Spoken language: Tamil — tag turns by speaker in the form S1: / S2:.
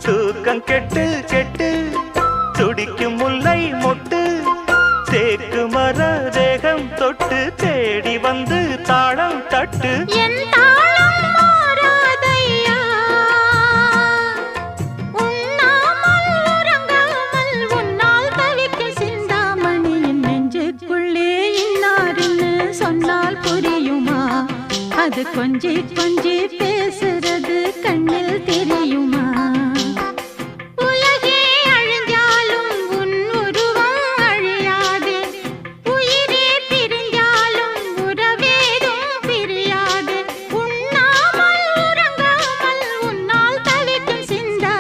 S1: தூக்கம் கெட்டு கெட்டு துடிக்கும் முல்லை மொட்டு தேக்கு மர தேகம் தொட்டு தேடி வந்து தாளம் தட்டு
S2: சொன்னால் புரியுமா அது கொஞ்சி கொஞ்சி